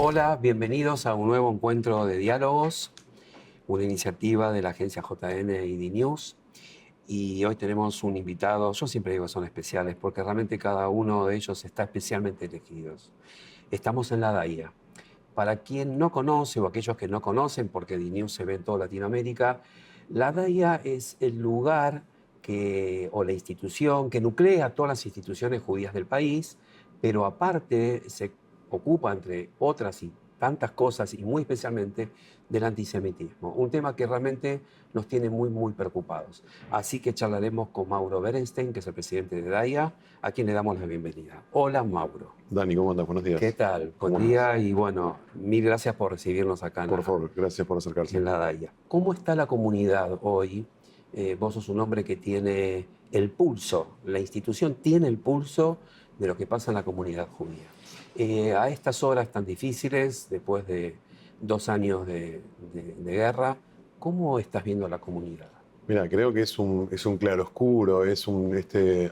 Hola, bienvenidos a un nuevo encuentro de diálogos, una iniciativa de la agencia JN y D-News. Y hoy tenemos un invitado, yo siempre digo que son especiales, porque realmente cada uno de ellos está especialmente elegidos. Estamos en la DAIA. Para quien no conoce o aquellos que no conocen, porque D-News se ve en toda Latinoamérica, la DAIA es el lugar o la institución que nuclea todas las instituciones judías del país, pero aparte se ocupa, entre otras y tantas cosas, y muy especialmente del antisemitismo, un tema que realmente nos tiene muy, muy preocupados. Así que charlaremos con Mauro Berenstein, que es el presidente de DAIA, a quien le damos la bienvenida. Hola, Mauro. Dani, ¿cómo andas? Buenos ¿Qué días. tal? Buen ¿Cómo andas? día y bueno, mil gracias por recibirnos acá Por favor, gracias por acercarse. en la DAIA. ¿Cómo está la comunidad hoy? Vos sos un hombre que tiene el pulso, la institución tiene el pulso de lo que pasa en la comunidad judía. A estas horas tan difíciles, después de 2 años de guerra, ¿cómo estás viendo a la comunidad? Mira, creo que es un claroscuro, es un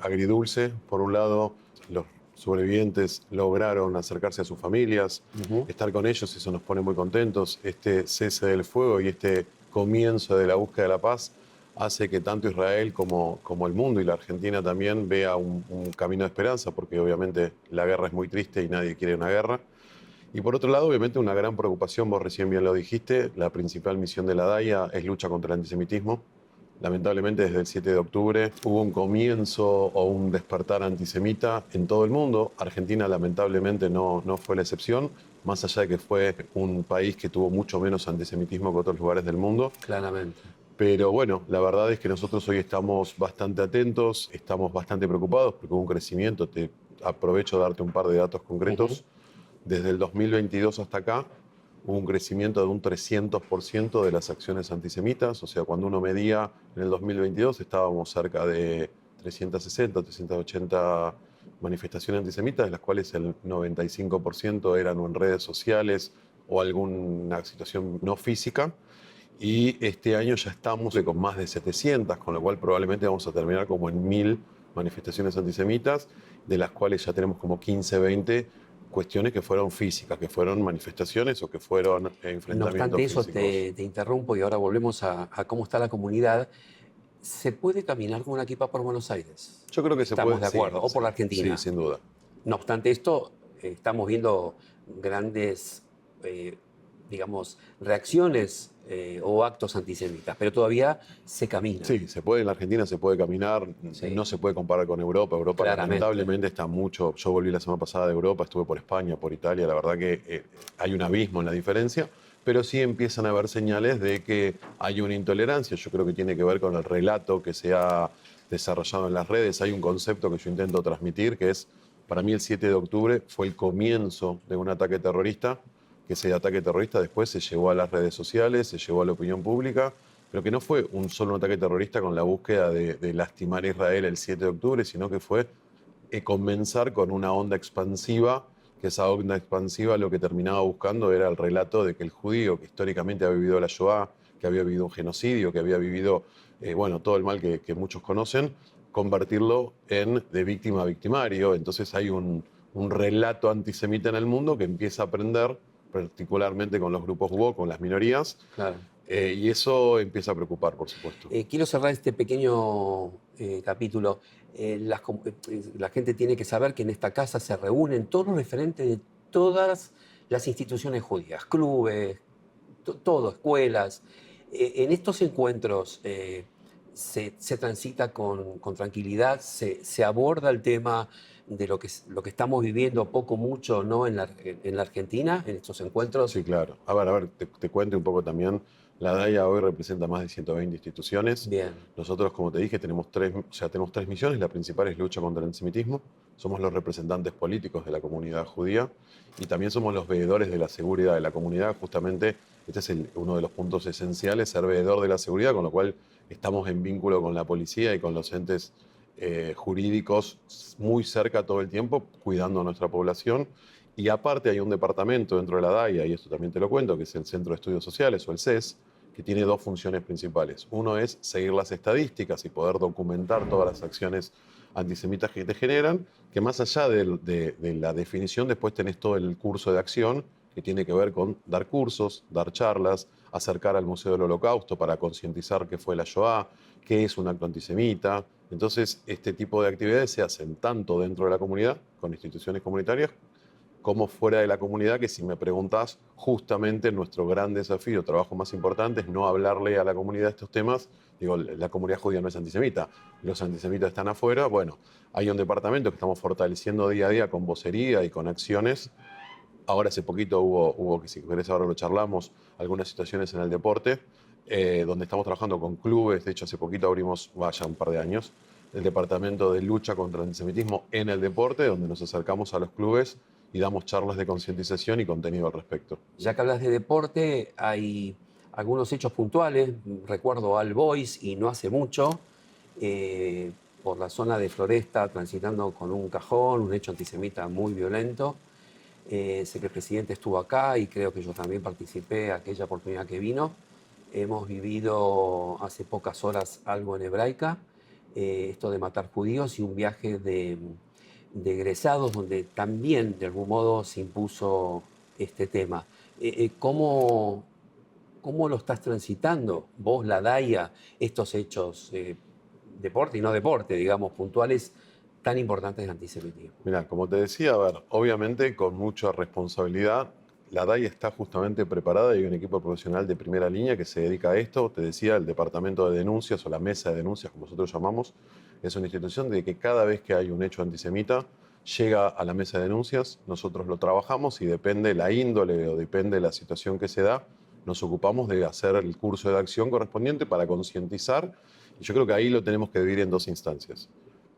agridulce. Por un lado, los sobrevivientes lograron acercarse a sus familias, Ujú. estar con ellos, eso nos pone muy contentos. Este cese del fuego y este comienzo de la búsqueda de la paz hace que tanto Israel como el mundo y la Argentina también vea un camino de esperanza, porque obviamente la guerra es muy triste y nadie quiere una guerra. Y por otro lado, obviamente, una gran preocupación, vos recién bien lo dijiste, la principal misión de la DAIA es lucha contra el antisemitismo. Lamentablemente, desde el 7 de octubre hubo un comienzo o un despertar antisemita en todo el mundo. Argentina, lamentablemente, no fue la excepción, más allá de que fue un país que tuvo mucho menos antisemitismo que otros lugares del mundo. Claramente. Pero bueno, la verdad es que nosotros hoy estamos bastante atentos, estamos bastante preocupados porque hubo un crecimiento. Te aprovecho de darte un par de datos Ujú. concretos. Desde el 2022 hasta acá hubo un crecimiento de un 300% de las acciones antisemitas. O sea, cuando uno medía en el 2022 estábamos cerca de 360, 380 manifestaciones antisemitas, de las cuales el 95% eran o en redes sociales o alguna situación no física. Y este año ya estamos con más de 700, con lo cual probablemente vamos a terminar como en 1000 manifestaciones antisemitas, de las cuales ya tenemos como 15, 20 cuestiones que fueron físicas, que fueron manifestaciones o que fueron No enfrentamientos obstante eso, físicos. te interrumpo y ahora volvemos a cómo está la comunidad. ¿Se puede caminar con una equipa por Buenos Aires? Yo creo que se Estamos puede, de sí, acuerdo, o por sí, la sí, Argentina. sin duda. No obstante esto, estamos viendo grandes, eh, digamos, reacciones o actos antisemitas, pero todavía se camina, Sí, se puede, en la Argentina se puede caminar, sí, no se puede comparar con Europa. Europa claramente. lamentablemente está mucho, yo volví la semana pasada de Europa, estuve por España, por Italia, la verdad que hay un abismo en la diferencia, pero sí empiezan a haber señales de que hay una intolerancia. Yo creo que tiene que ver con el relato que se ha desarrollado en las redes. Hay un concepto que yo intento transmitir, que es, para mí el 7 de octubre fue el comienzo de un ataque terrorista, que ese ataque terrorista después se llevó a las redes sociales, se llevó a la opinión pública, pero que no fue un solo ataque terrorista con la búsqueda de lastimar a Israel el 7 de octubre, sino que fue comenzar con una onda expansiva, que esa onda expansiva lo que terminaba buscando era el relato de que el judío, que históricamente había vivido la Shoah, que había vivido un genocidio, que había vivido bueno, todo el mal que muchos conocen, convertirlo de víctima a victimario. Entonces hay un relato antisemita en el mundo que empieza a aprender, particularmente con los grupos woke, con las minorías, Claro. y eso empieza a preocupar, por supuesto. Quiero cerrar este pequeño capítulo. La gente tiene que saber que en esta casa se reúnen todos los referentes de todas las instituciones judías, clubes, todo, escuelas. En estos encuentros se transita con tranquilidad, se aborda el tema de lo que estamos viviendo poco, mucho, ¿no? En la Argentina, en estos encuentros. Sí, claro. A ver, te cuento un poco también. La DAIA hoy representa más de 120 instituciones. Bien. Nosotros, como te dije, tenemos tres misiones. La principal es lucha contra el antisemitismo. Somos los representantes políticos de la comunidad judía y también somos los veedores de la seguridad de la comunidad. Justamente, este es uno de los puntos esenciales, ser veedor de la seguridad, con lo cual estamos en vínculo con la policía y con los entes jurídicos muy cerca todo el tiempo, cuidando a nuestra población. Y aparte hay un departamento dentro de la DAIA, y esto también te lo cuento, que es el Centro de Estudios Sociales o el CES, que tiene dos funciones principales. Uno es seguir las estadísticas y poder documentar todas las acciones antisemitas que te generan, que más allá de la definición, después tenés todo el curso de acción, que tiene que ver con dar cursos, dar charlas, acercar al Museo del Holocausto para concientizar qué fue la Shoah, qué es un acto antisemita. Entonces, este tipo de actividades se hacen tanto dentro de la comunidad, con instituciones comunitarias, como fuera de la comunidad, que si me preguntás, justamente nuestro gran desafío, trabajo más importante, es no hablarle a la comunidad de estos temas. Digo, la comunidad judía no es antisemita, los antisemitas están afuera. Bueno, hay un departamento que estamos fortaleciendo día a día con vocería y con acciones. Ahora hace poquito hubo que si querés ahora lo charlamos, algunas situaciones en el deporte, donde estamos trabajando con clubes. De hecho, hace poquito abrimos, vaya un par de años, el departamento de lucha contra el antisemitismo en el deporte, donde nos acercamos a los clubes y damos charlas de concientización y contenido al respecto. Ya que hablas de deporte, hay algunos hechos puntuales. Recuerdo All Boys y no hace mucho, eh, por la zona de Floresta, transitando con un cajón, un hecho antisemita muy violento. Sé que el presidente estuvo acá y creo que yo también participé aquella oportunidad que vino. Hemos vivido hace pocas horas algo en Hebraica, esto de matar judíos y un viaje de egresados donde también de algún modo se impuso este tema. ¿Cómo, cómo lo estás transitando vos, la DAIA, estos hechos, deporte y no deporte, digamos, puntuales tan importantes del antisemitismo? Mira, como te decía, a ver, obviamente con mucha responsabilidad, la DAI está justamente preparada y hay un equipo profesional de primera línea que se dedica a esto. Te decía, el Departamento de Denuncias o la Mesa de Denuncias, como nosotros llamamos, es una institución de que cada vez que hay un hecho antisemita, llega a la Mesa de Denuncias, nosotros lo trabajamos y depende la índole o depende la situación que se da, nos ocupamos de hacer el curso de acción correspondiente para concientizar. Y yo creo que ahí lo tenemos que dividir en dos instancias.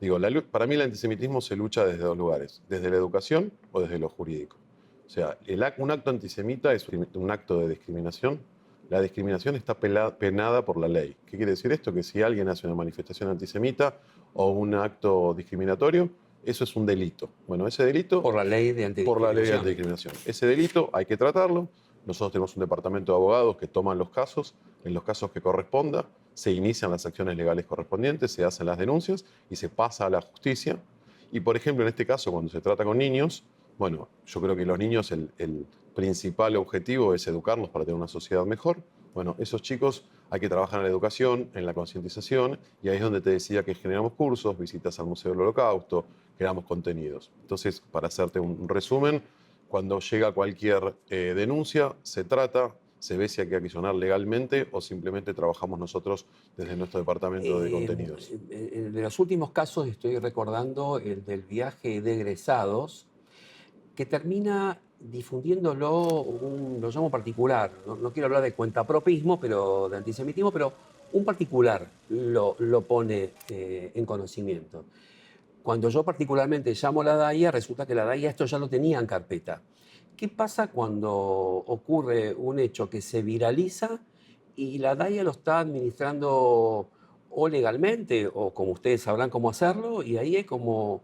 Digo, para mí el antisemitismo se lucha desde dos lugares, desde la educación o desde lo jurídico. O sea, un acto antisemita es un acto de discriminación. La discriminación está penada por la ley. ¿Qué quiere decir esto? Que si alguien hace una manifestación antisemita o un acto discriminatorio, eso es un delito. Bueno, ese delito, Por la ley de por la ley de antidiscriminación. antidiscriminación. Ese delito hay que tratarlo. Nosotros tenemos un departamento de abogados que toman los casos. En los casos que corresponda, se inician las acciones legales correspondientes, se hacen las denuncias y se pasa a la justicia. Y, por ejemplo, en este caso, cuando se trata con niños, bueno, yo creo que los niños, el principal objetivo es educarlos para tener una sociedad mejor. Bueno, esos chicos hay que trabajar en la educación, en la concientización, y ahí es donde te decía que generamos cursos, visitas al Museo del Holocausto, creamos contenidos. Entonces, para hacerte un resumen, cuando llega cualquier denuncia, se trata, se ve si hay que accionar legalmente o simplemente trabajamos nosotros desde nuestro departamento de contenidos. De los últimos casos estoy recordando el del viaje de egresados, que termina difundiéndolo, lo llamo particular, no quiero hablar de cuentapropismo, pero de antisemitismo, pero un particular lo pone en conocimiento. Cuando yo particularmente llamo a la DAIA, resulta que la DAIA esto ya lo tenía en carpeta. ¿Qué pasa cuando ocurre un hecho que se viraliza y la DAIA lo está administrando o legalmente o como ustedes sabrán cómo hacerlo y ahí es como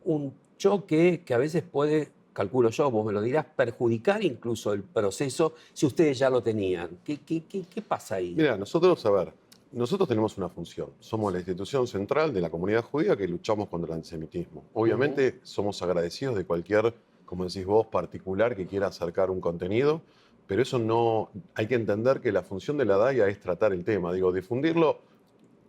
un choque que a veces puede, calculo yo, vos me lo dirás, perjudicar incluso el proceso si ustedes ya lo tenían? ¿Qué pasa ahí? Mira, nosotros, a ver, nosotros tenemos una función. Somos la institución central de la comunidad judía que luchamos contra el antisemitismo. Obviamente somos agradecidos de cualquier, como decís vos, particular que quiera acercar un contenido, pero eso no, hay que entender que la función de la DAIA es tratar el tema. Digo, difundirlo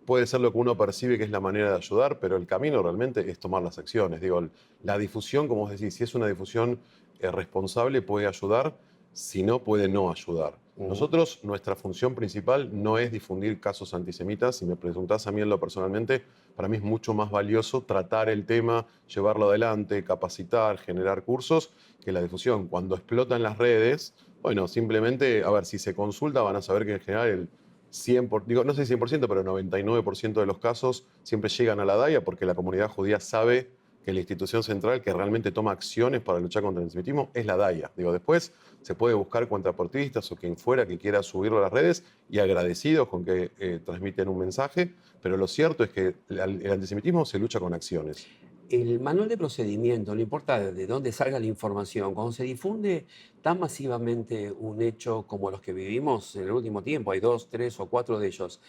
puede ser lo que uno percibe que es la manera de ayudar, pero el camino realmente es tomar las acciones. Digo, la difusión, como vos decís, si es una difusión responsable, puede ayudar, si no, puede no ayudar. Nosotros, nuestra función principal no es difundir casos antisemitas. Si me preguntás a mí en lo personalmente, para mí es mucho más valioso tratar el tema, llevarlo adelante, capacitar, generar cursos, que la difusión. Cuando explota en las redes, bueno, simplemente, a ver, si se consulta van a saber que en general el 100%, digo, no sé si 100%, pero 99% de los casos siempre llegan a la DAIA porque la comunidad judía sabe que la institución central que realmente toma acciones para luchar contra el antisemitismo es la DAIA. Digo, después se puede buscar contraportistas o quien fuera que quiera subirlo a las redes y agradecidos con que transmiten un mensaje, pero lo cierto es que el antisemitismo se lucha con acciones. El manual de procedimiento, no importa de dónde salga la información, cuando se difunde tan masivamente un hecho como los que vivimos en el último tiempo, hay 2, 3 o 4 de ellos,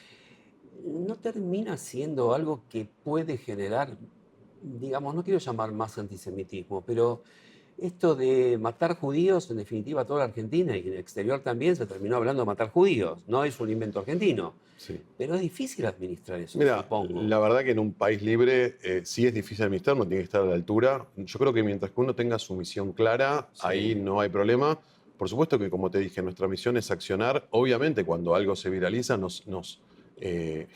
¿no termina siendo algo que puede generar, digamos, no quiero llamar más antisemitismo, pero Esto de matar judíos, en definitiva, toda la Argentina y en el exterior también se terminó hablando de matar judíos. No es un invento argentino. Sí. Pero es difícil administrar eso, Mira, supongo. la verdad que en un país libre sí es difícil administrar, no tiene que estar a la altura. Yo creo que mientras que uno tenga su misión clara, ahí Sí, no hay problema. Por supuesto que, como te dije, nuestra misión es accionar. Obviamente, cuando algo se viraliza, nos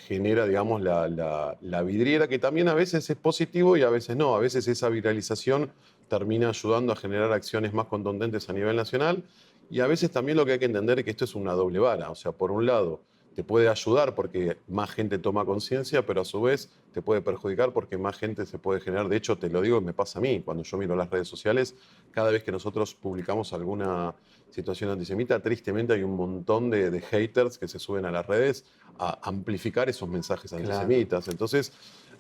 genera, digamos, la vidriera, que también a veces es positivo y a veces no. A veces esa viralización termina ayudando a generar acciones más contundentes a nivel nacional. Y a veces también lo que hay que entender es que esto es una doble vara. O sea, por un lado, te puede ayudar porque más gente toma conciencia, pero a su vez te puede perjudicar porque más gente se puede generar. De hecho, te lo digo, me pasa a mí, cuando yo miro las redes sociales, cada vez que nosotros publicamos alguna situación antisemita, tristemente hay un montón de haters que se suben a las redes a amplificar esos mensajes claro. antisemitas. Entonces,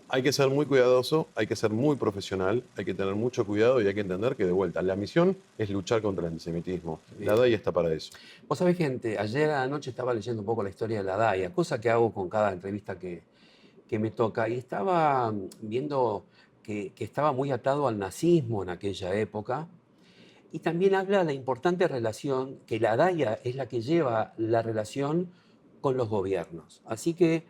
hay que ser muy cuidadoso, hay que ser muy profesional, hay que tener mucho cuidado y hay que entender que, de vuelta, la misión es luchar contra el antisemitismo. La Bien. DAI está para eso. Vos sabés, gente, ayer anoche estaba leyendo un poco la historia de la DAIA, cosa que hago con cada entrevista que me toca, y estaba viendo que estaba muy atado al nazismo en aquella época, y también habla de la importante relación que la DAIA es la que lleva la relación con los gobiernos. Así que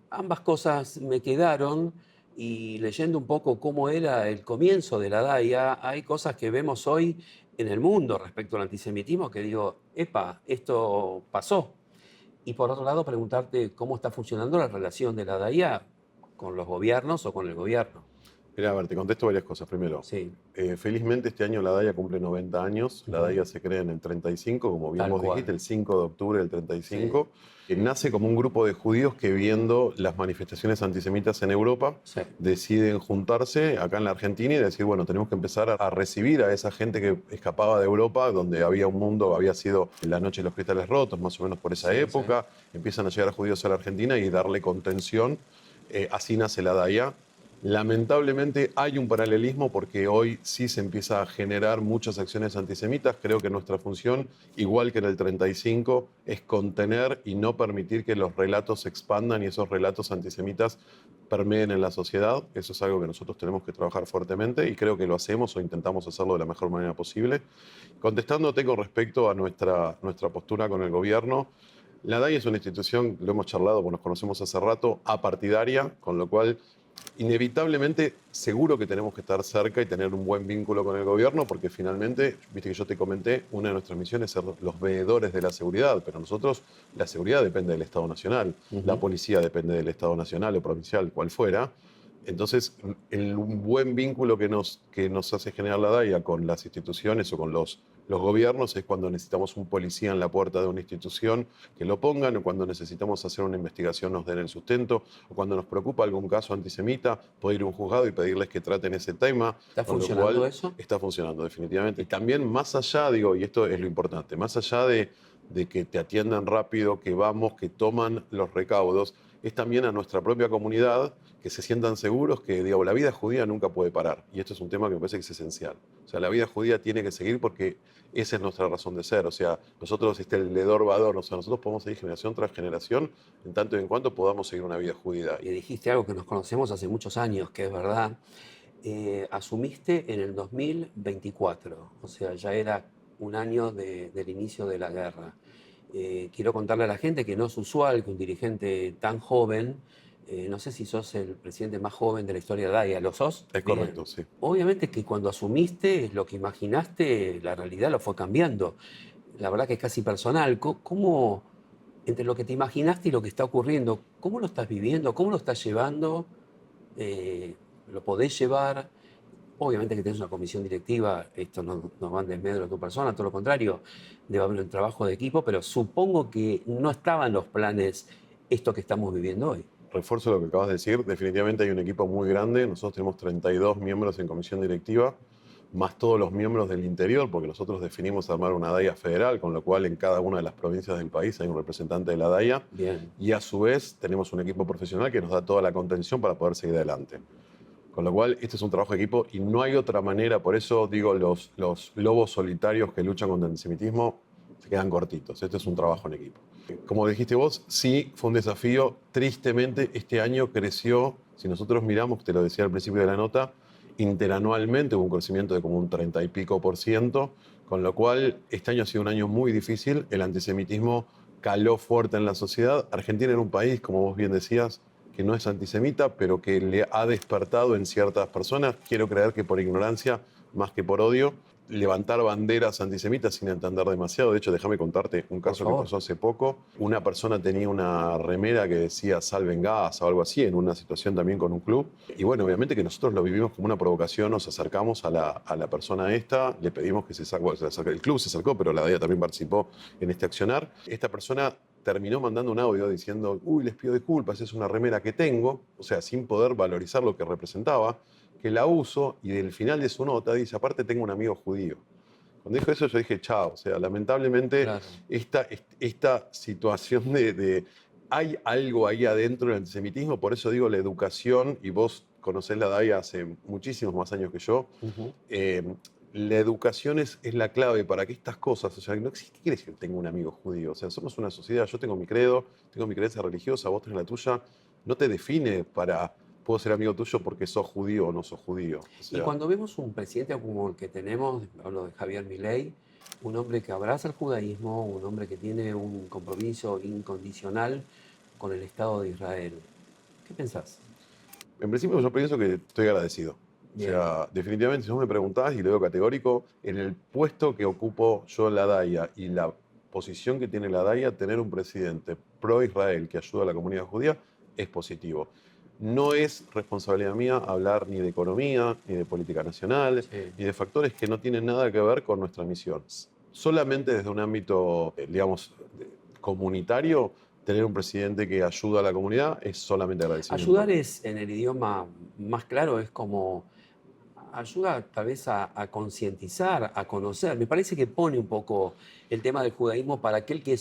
ambas cosas me quedaron y leyendo un poco cómo era el comienzo de la DAIA, hay cosas que vemos hoy en el mundo respecto al antisemitismo que digo, epa, esto pasó. Y por otro lado, preguntarte cómo está funcionando la relación de la DAIA con los gobiernos o con el gobierno. Mira, a ver, te contesto varias cosas. Primero, Sí, felizmente este año la DAIA cumple 90 años. La ujú, DAIA se crea en el 35, como bien tal vos dijiste, cual. el 5 de octubre del Sí, 35. Nace como un grupo de judíos que, viendo las manifestaciones antisemitas en Europa, sí, deciden juntarse acá en la Argentina y decir, bueno, tenemos que empezar a recibir a esa gente que escapaba de Europa, donde había un mundo, había sido la noche de los cristales rotos, más o menos por esa sí, sí. época. Empiezan a llegar judíos a la Argentina y darle contención. Así nace la DAIA. Lamentablemente hay un paralelismo porque hoy sí se empieza a generar muchas acciones antisemitas. Creo que nuestra función, igual que en el 35, es contener y no permitir que los relatos se expandan y esos relatos antisemitas permeen en la sociedad. Eso es algo que nosotros tenemos que trabajar fuertemente y creo que lo hacemos o intentamos hacerlo de la mejor manera posible. Contestándote con respecto a nuestra postura con el gobierno, la DAI es una institución, lo hemos charlado, pues nos conocemos hace rato, apartidaria, con lo cual inevitablemente seguro que tenemos que estar cerca y tener un buen vínculo con el gobierno, porque finalmente, viste que yo te comenté, una de nuestras misiones es ser los veedores de la seguridad, pero nosotros, la seguridad depende del Estado Nacional, la Ujú. policía depende del Estado Nacional o provincial, cual fuera. Entonces, el buen vínculo que nos hace generar la DAIA con las instituciones o con los gobiernos es cuando necesitamos un policía en la puerta de una institución que lo pongan, o cuando necesitamos hacer una investigación nos den el sustento, o cuando nos preocupa algún caso antisemita, poder ir a un juzgado y pedirles que traten ese tema, ¿Está con lo funcionando cual eso? está funcionando definitivamente. Y también más allá, digo, y esto es lo importante, más allá de que te atiendan rápido, que vamos, que toman los recaudos, es también a nuestra propia comunidad que se sientan seguros que, digo, la vida judía nunca puede parar. Y esto es un tema que me parece que es esencial. O sea, la vida judía tiene que seguir porque esa es nuestra razón de ser. O sea, nosotros, el ledor vador, o sea, nosotros podemos seguir generación tras generación en tanto y en cuanto podamos seguir una vida judía. Y dijiste algo que nos conocemos hace muchos años, que es verdad. Asumiste en el 2024, o sea, ya era un año del inicio de la guerra. Quiero contarle a la gente que no es usual que un dirigente tan joven, no sé si sos el presidente más joven de la historia de DAIA, ¿lo sos? Es Bien. correcto, sí. Obviamente que cuando asumiste lo que imaginaste, la realidad lo fue cambiando. La verdad que es casi personal. ¿Cómo, entre lo que te imaginaste y lo que está ocurriendo, cómo lo estás viviendo? ¿Cómo lo estás llevando? ¿Lo podés llevar? Obviamente que tenés una comisión directiva, esto no va en desmedro de tu persona, todo lo contrario, debe haber un trabajo de equipo, pero supongo que no estaban los planes esto que estamos viviendo hoy. Refuerzo lo que acabas de decir. Definitivamente hay un equipo muy grande. Nosotros tenemos 32 miembros en comisión directiva, más todos los miembros del interior, porque nosotros definimos armar una DAIA federal, con lo cual en cada una de las provincias del país hay un representante de la DAIA. Bien, Y a su vez tenemos un equipo profesional que nos da toda la contención para poder seguir adelante. Con lo cual, este es un trabajo de equipo y no hay otra manera. Por eso digo, los lobos solitarios que luchan contra el antisemitismo se quedan cortitos. Este es un trabajo en equipo. Como dijiste vos, sí, fue un desafío. Tristemente, este año creció, si nosotros miramos, te lo decía al principio de la nota, interanualmente hubo un crecimiento de como un 30 y pico por ciento, con lo cual este año ha sido un año muy difícil. El antisemitismo caló fuerte en la sociedad. Argentina era un país, como vos bien decías, que no es antisemita, pero que le ha despertado en ciertas personas, quiero creer que por ignorancia más que por odio, levantar banderas antisemitas sin entender demasiado. De hecho, déjame contarte un caso que pasó hace poco. Una persona tenía una remera que decía salven gas o algo así, en una situación también con un club. Y bueno, obviamente que nosotros lo vivimos como una provocación, nos acercamos a la persona esta, le pedimos que se saque, bueno, el club se acercó, pero la DIA también participó en este accionar. Esta persona terminó mandando un audio diciendo, uy, les pido disculpas, es una remera que tengo, o sea, sin poder valorizar lo que representaba, que la uso, y del final de su nota dice, aparte tengo un amigo judío. Cuando dijo eso yo dije, chao, o sea, lamentablemente claro. esta situación hay algo ahí adentro del antisemitismo, por eso digo la educación, y vos conocés la DAIA hace muchísimos más años que yo, la educación es la clave para que estas cosas, o sea, no existe, ¿qué quiere decir tengo un amigo judío? O sea, somos una sociedad, yo tengo mi credo, tengo mi creencia religiosa, vos tenés la tuya, no te define para puedo ser amigo tuyo porque sos judío o no sos judío. O sea, y cuando vemos un presidente como el que tenemos, hablo de Javier Milei, un hombre que abraza el judaísmo, un hombre que tiene un compromiso incondicional con el Estado de Israel, ¿qué pensás? En principio yo pienso que estoy agradecido. Bien. O sea, definitivamente si vos me preguntás, y lo veo categórico, en el puesto que ocupo yo en la DAIA y la posición que tiene la DAIA, tener un presidente pro-Israel que ayuda a la comunidad judía es positivo. No es responsabilidad mía hablar ni de economía, ni de política nacional, ni de factores que no tienen nada que ver con nuestra misión. Solamente desde un ámbito, digamos, comunitario, tener un presidente que ayuda a la comunidad es solamente agradecimiento. Ayudar es, en el idioma más claro, es como ayuda tal vez a concientizar, a conocer. Me parece que pone un poco el tema del judaísmo para aquel que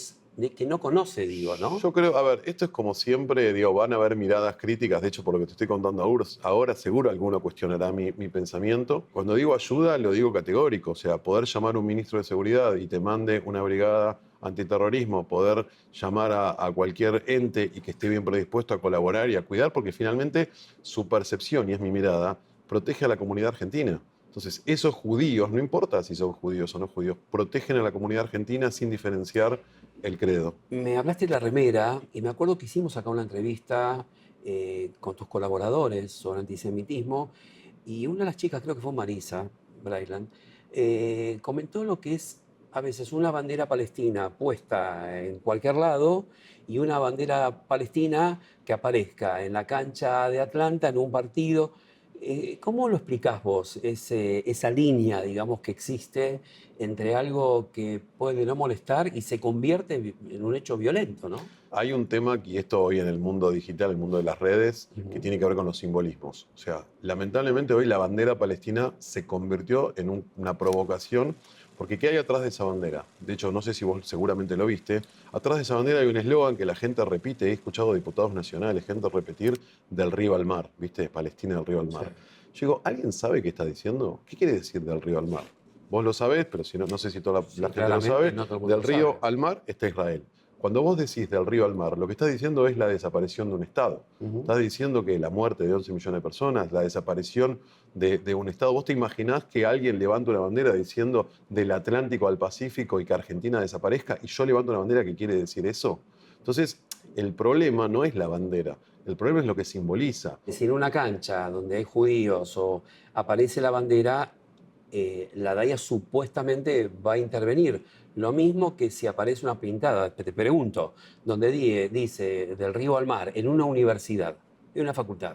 no conoce, digo, ¿no? Yo creo, a ver, esto es como siempre, digo, van a haber miradas críticas, de hecho, por lo que te estoy contando ahora seguro alguno cuestionará mi pensamiento. Cuando digo ayuda, lo digo categórico, o sea, poder llamar a un ministro de seguridad y te mande una brigada antiterrorismo, poder llamar a cualquier ente y que esté bien predispuesto a colaborar y a cuidar, porque finalmente su percepción, y es mi mirada, protege a la comunidad argentina. Entonces, esos judíos, no importa si son judíos o no judíos, protegen a la comunidad argentina sin diferenciar el credo. Me hablaste de la remera y me acuerdo que hicimos acá una entrevista con tus colaboradores sobre antisemitismo y una de las chicas, creo que fue Marisa Brailand, comentó lo que es a veces una bandera palestina puesta en cualquier lado y una bandera palestina que aparezca en la cancha de Atlanta en un partido. ¿Cómo lo explicás vos, esa línea, digamos, que existe entre algo que puede no molestar y se convierte en un hecho violento, ¿no? Hay un tema, y esto hoy en el mundo digital, el mundo de las redes, que tiene que ver con los simbolismos. O sea, lamentablemente hoy la bandera palestina se convirtió en una provocación, porque ¿qué hay atrás de esa bandera? De hecho, no sé si vos seguramente lo viste, atrás de esa bandera hay un eslogan que la gente repite, he escuchado diputados nacionales, gente repetir, del río al mar, ¿viste? Palestina del río al mar. Sí. Yo digo, ¿alguien sabe qué está diciendo? ¿Qué quiere decir del río al mar? Vos lo sabés, pero si no, no sé si toda la gente lo sabe. No del río al mar está Israel. Cuando vos decís del río al mar, lo que estás diciendo es la desaparición de un Estado. Estás diciendo que la muerte de 11 millones de personas, la desaparición de un Estado. ¿Vos te imaginás que alguien levanta una bandera diciendo del Atlántico al Pacífico y que Argentina desaparezca? Y yo levanto una bandera que quiere decir eso. Entonces, el problema no es la bandera. El problema es lo que simboliza. Es decir, en una cancha donde hay judíos o aparece la bandera, la DAIA supuestamente va a intervenir. Lo mismo que si aparece una pintada, te pregunto, donde dice del río al mar, en una universidad, en una facultad.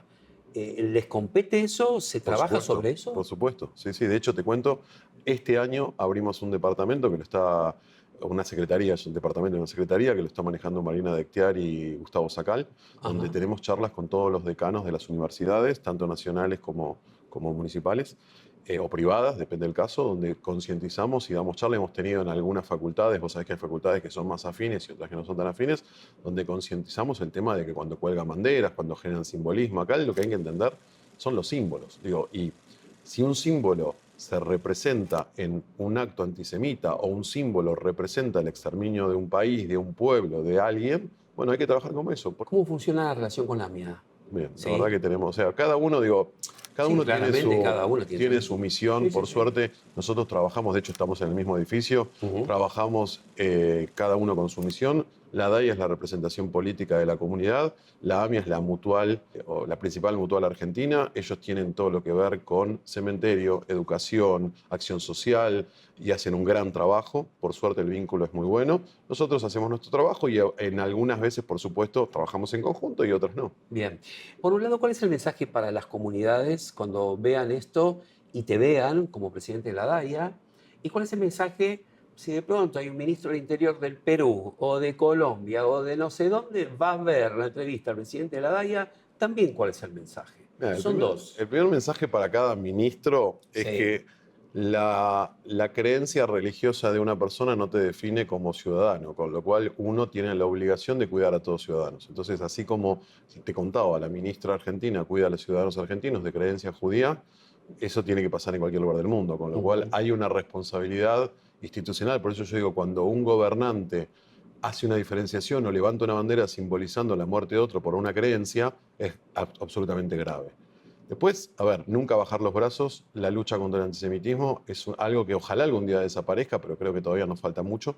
¿Les compete eso? ¿Se trabaja sobre eso? Por supuesto, sí, sí. De hecho, te cuento, este año abrimos un departamento que lo está, una secretaría, es un departamento de una secretaría que lo está manejando Marina Dectiar y Gustavo Sacal, donde tenemos charlas con todos los decanos de las universidades, tanto nacionales como municipales. O privadas, depende del caso, donde concientizamos y damos charla. Hemos tenido en algunas facultades, vos sabés que hay facultades que son más afines y otras que no son tan afines, donde concientizamos el tema de que cuando cuelgan banderas, cuando generan simbolismo, acá lo que hay que entender son los símbolos. Digo, y si un símbolo se representa en un acto antisemita o un símbolo representa el exterminio de un país, de un pueblo, de alguien, bueno, hay que trabajar con eso. ¿Cómo funciona la relación con la AMIA? Bien, ¿sí? La verdad que tenemos, o sea, cada uno Cada Sí, uno claramente cada uno tiene su misión. Sí, sí, Por sí. suerte, nosotros trabajamos, de hecho estamos en el mismo edificio, trabajamos cada uno con su misión. La DAIA es la representación política de la comunidad, la AMIA es la mutual, o la principal mutual argentina. Ellos tienen todo lo que ver con cementerio, educación, acción social y hacen un gran trabajo. Por suerte el vínculo es muy bueno. Nosotros hacemos nuestro trabajo y en algunas veces, por supuesto, trabajamos en conjunto y otras no. Bien. Por un lado, ¿cuál es el mensaje para las comunidades cuando vean esto y te vean como presidente de la DAIA? ¿Y cuál es el mensaje si de pronto hay un ministro del Interior del Perú o de Colombia o de no sé dónde va a ver la entrevista al presidente de la DAIA? También, ¿cuál es el mensaje? Mira, Son dos. el primer mensaje para cada ministro es Sí. que la creencia religiosa de una persona no te define como ciudadano, con lo cual uno tiene la obligación de cuidar a todos los ciudadanos. Entonces, así como te contaba, la ministra argentina cuida a los ciudadanos argentinos de creencia judía, eso tiene que pasar en cualquier lugar del mundo, con lo cual hay una responsabilidad institucional. Por eso yo digo, cuando un gobernante hace una diferenciación o levanta una bandera simbolizando la muerte de otro por una creencia, es absolutamente grave. Después, a ver, nunca bajar los brazos. La lucha contra el antisemitismo es algo que ojalá algún día desaparezca, pero creo que todavía nos falta mucho.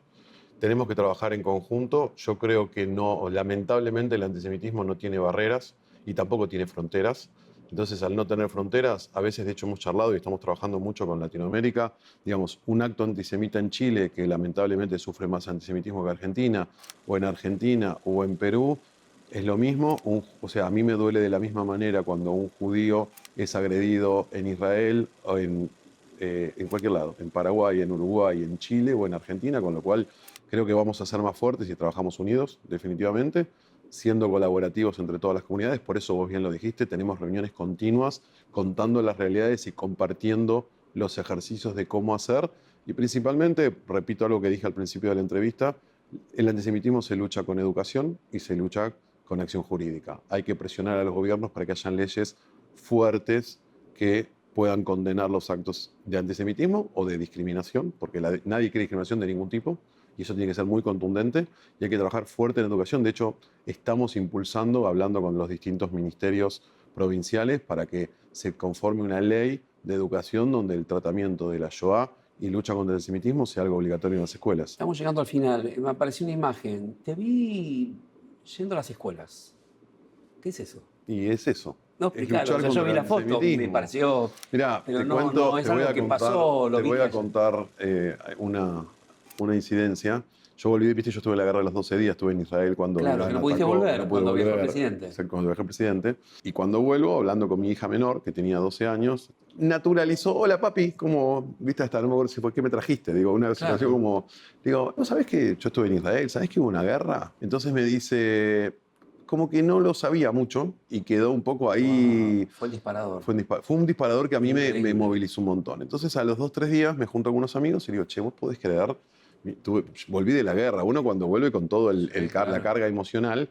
Tenemos que trabajar en conjunto. Yo creo que no, lamentablemente el antisemitismo no tiene barreras y tampoco tiene fronteras. Entonces, al no tener fronteras, a veces de hecho hemos charlado y estamos trabajando mucho con Latinoamérica. Digamos, un acto antisemita en Chile, que lamentablemente sufre más antisemitismo que Argentina, o en Argentina o en Perú, es lo mismo. O sea, a mí me duele de la misma manera cuando un judío es agredido en Israel o en cualquier lado, en Paraguay, en Uruguay, en Chile o en Argentina, con lo cual creo que vamos a ser más fuertes si trabajamos unidos, definitivamente, siendo colaborativos entre todas las comunidades. Por eso vos bien lo dijiste, tenemos reuniones continuas contando las realidades y compartiendo los ejercicios de cómo hacer. Y principalmente, repito algo que dije al principio de la entrevista, el antisemitismo se lucha con educación y se lucha con acción jurídica. Hay que presionar a los gobiernos para que hayan leyes fuertes que puedan condenar los actos de antisemitismo o de discriminación, porque nadie quiere discriminación de ningún tipo, y eso tiene que ser muy contundente, y hay que trabajar fuerte en educación. De hecho, estamos impulsando, hablando con los distintos ministerios provinciales, para que se conforme una ley de educación donde el tratamiento de la Shoah y lucha contra el antisemitismo sea algo obligatorio en las escuelas. Estamos llegando al final. Me apareció una imagen. Te vi yendo a las escuelas. ¿Qué es eso? Y es eso. No, Es explicar, luchar o sea, yo contra vi el la foto, me antisemitismo. pareció. Mirá, Pero te no, cuento, no, es te voy algo a que contar, pasó, lo te vi voy a ayer. contar una incidencia. Yo volví, viste, yo estuve en la guerra de los 12 días, estuve en Israel cuando Claro, Irán que no pudiste atacó, volver no pude cuando viajó el volver, presidente. cuando viajó el presidente. Y cuando vuelvo, hablando con mi hija menor, que tenía 12 años, naturalizó, hola papi, como, viste, hasta no me acuerdo si fue, ¿qué me trajiste? Digo, una situación Claro. como, digo, ¿no sabés que yo estuve en Israel? ¿Sabés que hubo una guerra? Entonces me dice, como que no lo sabía mucho y quedó un poco ahí. Wow, fue el disparador. Fue un disparador que a mí me Increíble. movilizó un montón. Entonces, a los 2, 3 días me junto con unos amigos y digo, che, ¿vos podés creer? Volví de la guerra. Uno cuando vuelve con todo Claro. la carga emocional,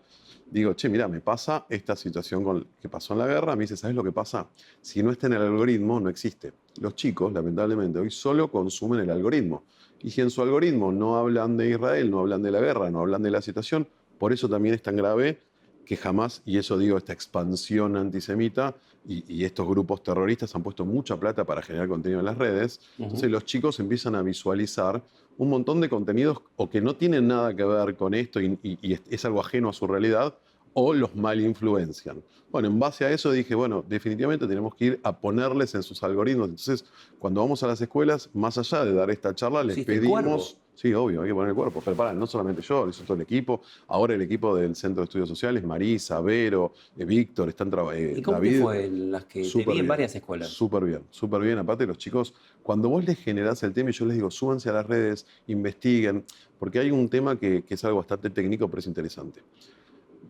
digo, che, mira, me pasa esta situación que pasó en la guerra. Me dice, ¿sabes lo que pasa? Si no está en el algoritmo, no existe. Los chicos, lamentablemente, hoy solo consumen el algoritmo. Y si en su algoritmo no hablan de Israel, no hablan de la guerra, no hablan de la situación, por eso también es tan grave que jamás, y eso digo, esta expansión antisemita y estos grupos terroristas han puesto mucha plata para generar contenido en las redes. Entonces los chicos empiezan a visualizar un montón de contenidos o que no tienen nada que ver con esto y es algo ajeno a su realidad, o los mal influencian. Bueno, en base a eso dije, bueno, definitivamente tenemos que ir a ponerles en sus algoritmos. Entonces, cuando vamos a las escuelas, más allá de dar esta charla, les ¿Pusiste el cuerpo? pedimos... Sí, obvio, hay que poner el cuerpo. Pero pará, no solamente yo, lo hizo todo el equipo. Ahora el equipo del Centro de Estudios Sociales, Marisa, Vero, Víctor, están trabajando. ¿Y cómo David, te fue en las que te súper vi en bien, varias escuelas? súper bien, súper bien. Aparte, los chicos, cuando vos les generás el tema y yo les digo, súbanse a las redes, investiguen, porque hay un tema que es algo bastante técnico, pero es interesante.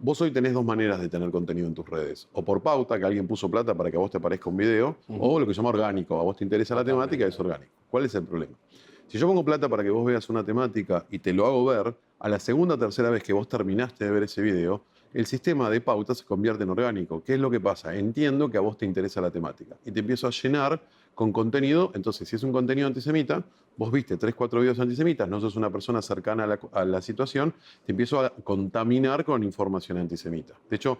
Vos hoy tenés dos maneras de tener contenido en tus redes. O por pauta, que alguien puso plata para que a vos te aparezca un video, o lo que se llama orgánico. A vos te interesa la temática, es orgánico. ¿Cuál es el problema? Si yo pongo plata para que vos veas una temática y te lo hago ver, a la segunda o tercera vez que vos terminaste de ver ese video, el sistema de pauta se convierte en orgánico. ¿Qué es lo que pasa? Entiendo que a vos te interesa la temática y te empiezo a llenar con contenido. Entonces, si es un contenido antisemita, vos viste 3, 4 videos antisemitas, no sos una persona cercana a la situación, te empiezo a contaminar con información antisemita. De hecho,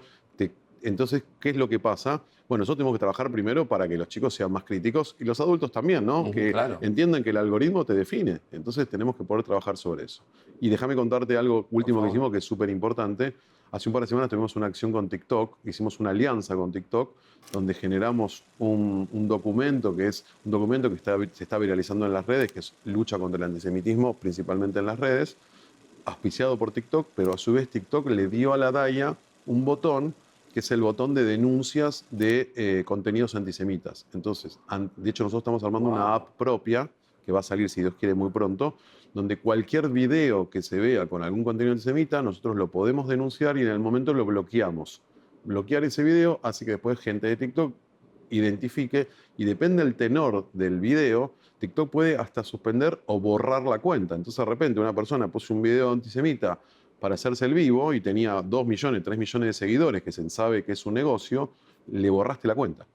Entonces, ¿qué es lo que pasa? Bueno, nosotros tenemos que trabajar primero para que los chicos sean más críticos y los adultos también, ¿no? Que Claro. entiendan que el algoritmo te define. Entonces, tenemos que poder trabajar sobre eso. Y déjame contarte algo último que hicimos que es súper importante. Hace un par de semanas tuvimos una acción con TikTok, hicimos una alianza con TikTok, donde generamos un documento que es un documento que se está viralizando en las redes, que es lucha contra el antisemitismo, principalmente en las redes, auspiciado por TikTok, pero a su vez TikTok le dio a la DAIA un botón, que es el botón de denuncias de contenidos antisemitas. Entonces, de hecho nosotros estamos armando una app propia, que va a salir, si Dios quiere, muy pronto, donde cualquier video que se vea con algún contenido antisemita, nosotros lo podemos denunciar y en el momento lo bloqueamos. Bloquear ese video hace que después gente de TikTok identifique, y depende del tenor del video, TikTok puede hasta suspender o borrar la cuenta. Entonces, de repente, una persona puso un video antisemita para hacerse el vivo y tenía 2 millones, 3 millones de seguidores, que se sabe que es un negocio, le borraste la cuenta.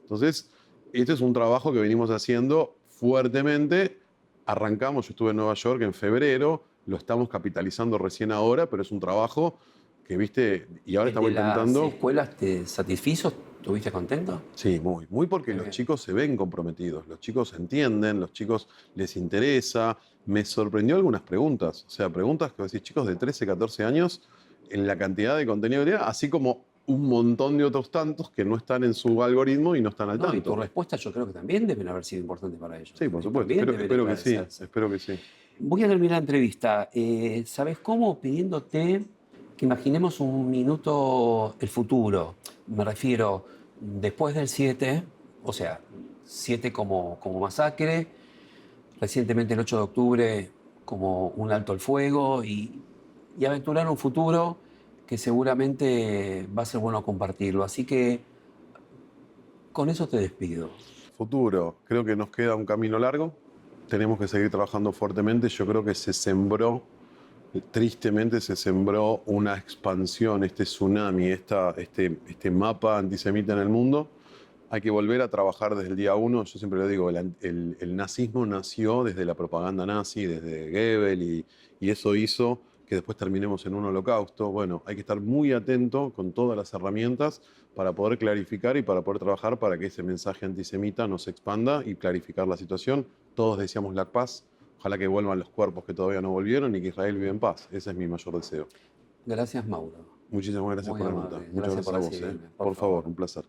Entonces, este es un trabajo que venimos haciendo fuertemente. Arrancamos, yo estuve en Nueva York en febrero, lo estamos capitalizando recién ahora, pero es un trabajo que, viste, y ahora estamos intentando... ¿Las escuelas te satisfizo? ¿Estuviste contento? Sí, muy porque los chicos se ven comprometidos, los chicos entienden, los chicos les interesa. Me sorprendió algunas preguntas, o sea, preguntas que decís, chicos de 13, 14 años, en la cantidad de contenido que tienen, así como un montón de otros tantos que no están en su algoritmo y no están al No, y tanto. tus respuestas yo creo que también deben haber sido importantes para ellos. Sí, por supuesto, También espero que sí, hacerse. espero que sí. Voy a terminar la entrevista. ¿Sabes cómo? Pidiéndote que imaginemos un minuto el futuro. Me refiero después del 7, o sea, 7 como masacre, recientemente el 8 de octubre como un alto al fuego y aventurar un futuro que seguramente va a ser bueno compartirlo. Así que con eso te despido. Futuro, creo que nos queda un camino largo, tenemos que seguir trabajando fuertemente. Yo creo que se sembró, tristemente se sembró una expansión, este tsunami, este mapa antisemita en el mundo. Hay que volver a trabajar desde el día uno. Yo siempre lo digo, el nazismo nació desde la propaganda nazi, desde Goebbels, y eso hizo que después terminemos en un holocausto. Bueno, hay que estar muy atento con todas las herramientas para poder clarificar y para poder trabajar para que ese mensaje antisemita no se expanda y clarificar la situación. Todos deseamos la paz. Ojalá que vuelvan los cuerpos que todavía no volvieron y que Israel viva en paz. Ese es mi mayor deseo. Gracias, Mauro. Muchísimas gracias Muy por la amable. nota. Muchas Gracias gracias por a vos. recibirme, Por favor, un placer.